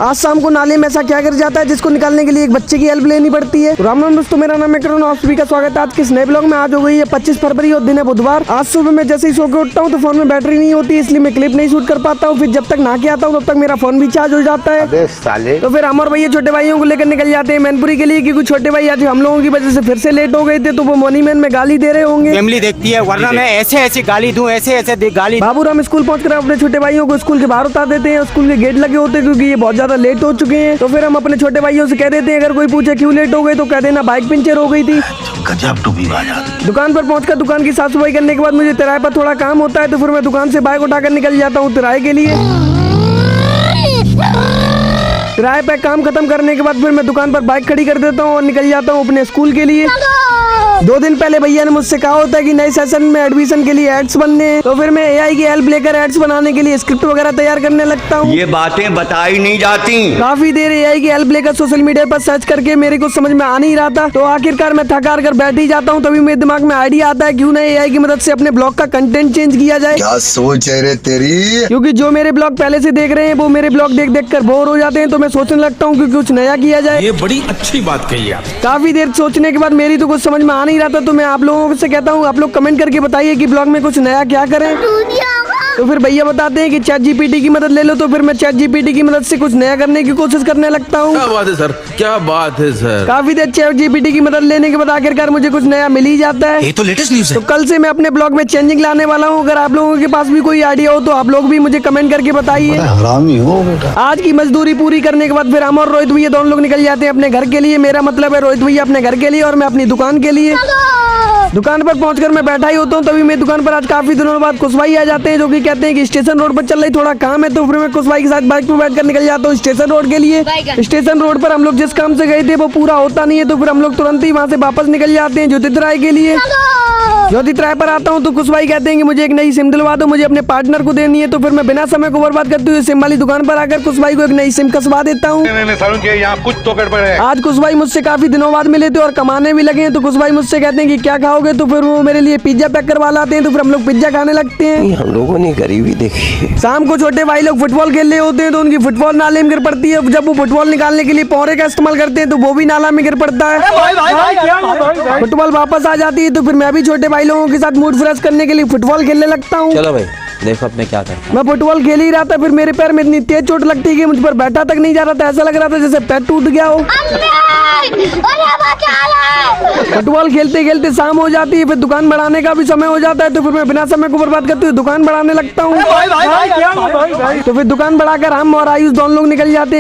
आज शाम को नाले में ऐसा क्या कर जाता है जिसको निकालने के लिए एक बच्चे की हेल्प लेनी पड़ती है। राम राम दोस्तों, मेरा नाम है करुण, आप सभी का स्वागत है आज के इस नए ब्लॉग में। आज हो गई है 25 फरवरी और दिन है बुधवार। आज सुबह मैं जैसे ही सो के उठता हूँ तो फोन में बैटरी नहीं होती, इसलिए मैं क्लिप नहीं शूट कर पाता हूँ। फिर जब तक नहा के आता हूँ तब तक मेरा फोन भी चार्ज हो जाता है। तो फिर हम और भैया छोटे भाइयों को लेकर निकल जाते हैं मैनपुरी के लिए, क्योंकि छोटे भाई आज हम लोगों की वजह से फिर से लेट हो गए थे, तो वो मनी मैन में गाली दे रहे होंगे। फैमिली देखती है, वरना मैं ऐसे गाली दूं, ऐसे गाली। बाबूराम स्कूल पहुंचकर अपने छोटे भाइयों को स्कूल के बाहर उतार देते हैं। स्कूल के गेट लगे होते हैं क्योंकि ये बहुत ज्यादा लेट हो चुके हैं। तो फिर हम अपने छोटे भाइयों से कह देते हैं अगर कोई पूछे क्यों लेट हो गए तो कह देना बाइक पंचर हो गई थी। दुकान पर पहुंचकर दुकान की साफ सफाई करने के बाद मुझे तिराए पर थोड़ा काम होता है, तो फिर मैं दुकान से बाइक उठाकर निकल जाता हूँ तिराए के लिए। किराए पे काम खत्म करने के बाद फिर मैं दुकान पर बाइक खड़ी कर देता हूँ और निकल जाता हूँ अपने स्कूल के लिए। 2 दिन पहले भैया ने मुझसे कहा होता है कि नए सेशन में एडमिशन के लिए एड्स बनने हैं, तो फिर मैं एआई की हेल्प लेकर एड्स बनाने के लिए स्क्रिप्ट वगैरह तैयार करने लगता हूँ। ये बातें बताई नहीं जाती। काफी देर एआई की हेल्प लेकर सोशल मीडिया पर सर्च करके मेरे को समझ में आ नहीं रहा था, तो आखिरकार मैं थक हार कर बैठ ही जाता हूँ। तभी मेरे दिमाग में आइडिया आता है क्यों ना एआई की मदद से अपने ब्लॉग का कंटेंट चेंज किया जाए। क्या सोच है रे तेरी? क्योंकि जो मेरे ब्लॉग पहले से देख रहे हैं वो मेरे ब्लॉग देख देख कर बोर हो जाते हैं, तो मैं सोचने लगता हूँ कि कुछ नया किया जाए। ये बड़ी अच्छी बात कही आप। काफी देर सोचने के बाद मेरी तो कुछ समझ में आ नहीं रहा था, तो मैं आप लोगों से कहता हूँ आप लोग कमेंट करके बताइए कि ब्लॉग में कुछ नया क्या करें। तो फिर भैया बताते हैं कि चैट जीपीटी की मदद ले लो, तो फिर मैं चैट जीपीटी की मदद से कुछ नया करने की कोशिश करने लगता हूँ। क्या बात है सर, क्या बात है सर। काफी देर चैट जीपीटी की मदद लेने के बाद आखिरकार मुझे कुछ नया मिल ही जाता है। ये तो लेटेस्ट न्यूज़ है। तो कल से मैं अपने ब्लॉग में चेंजिंग लाने वाला हूँ। अगर आप लोगों के पास भी कोई आइडिया हो तो आप लोग भी मुझे कमेंट करके बताइए। हरामी हो बेटा। आज की मजदूरी पूरी करने के बाद फिर हम और रोहित भैया दोनों लोग निकल जाते हैं अपने घर के लिए। मेरा मतलब है रोहित भैया अपने घर के लिए और मैं अपनी दुकान के लिए। दुकान पर पहुंचकर मैं बैठा ही होता हूँ, तभी मेरी दुकान पर आज काफी दिनों बाद कुशवाई आ जाते हैं, जो कि कहते हैं कि स्टेशन रोड पर चल रही थोड़ा काम है। तो फिर मैं कुशवाई के साथ बाइक पर बैठकर निकल जाता हूँ स्टेशन रोड के लिए। स्टेशन रोड पर हम लोग जिस काम से गए थे वो पूरा होता नहीं है, तो फिर हम लोग तुरंत ही वहाँ से वापस निकल जाते हैं ज्योतिराय के लिए। ज्योतिराय पर आता हूँ तो कुशवाई कहते हैं कि मुझे एक नई सिम दिलवा दो, मुझे अपने पार्टनर को देनी है। तो फिर मैं बिना समय को बर्बाद करते हुए सिम वाली दुकान पर आकर कुशवाई को एक नई सिम कसवा देता हूँ। कुछ तो गड़बड़ है। आज कुशवाई मुझसे काफी दिनों बाद मिले थे और कमाने भी लगे हैं, तो कुशवाई मुझसे कहते हैं कि क्या खाओगे, तो फिर वो मेरे लिए पिज्जा पैक करवा लाते हैं। तो फिर हम लोग पिज्जा खाने लगते हैं। हम लोगों ने गरीबी देखी। शाम को छोटे भाई लोग फुटबॉल खेल रहे होते हैं, तो उनकी फुटबॉल नाले में गिर पड़ती है। जब वो फुटबॉल निकालने के लिए पौरे का इस्तेमाल करते हैं तो वो भी नाला में गिर पड़ता है। फुटबॉल वापस आ जाती है, तो फिर मैं भी छोटे भाई लोगों के साथ मूड फ्रेश करने के लिए फुटबॉल खेलने लगता हूँ। चलो भाई देखो अपने क्या करना। मैं फुटबॉल खेल ही रहा था, फिर मेरे पैर में इतनी तेज चोट लगती है कि मुझ पर बैठा तक नहीं जा रहा था। ऐसा लग रहा था जैसे पैर टूट गया हो। फुटबॉल खेलते खेलते शाम हो जाती है, फिर दुकान बढ़ाने का भी समय हो जाता है, तो फिर मैं बिना समय को बर्बाद करते हुए दुकान बढ़ाने लगता हूँ। तो फिर दुकान बढ़ाकर हम और आयुष दोनों लोग निकल जाते हैं।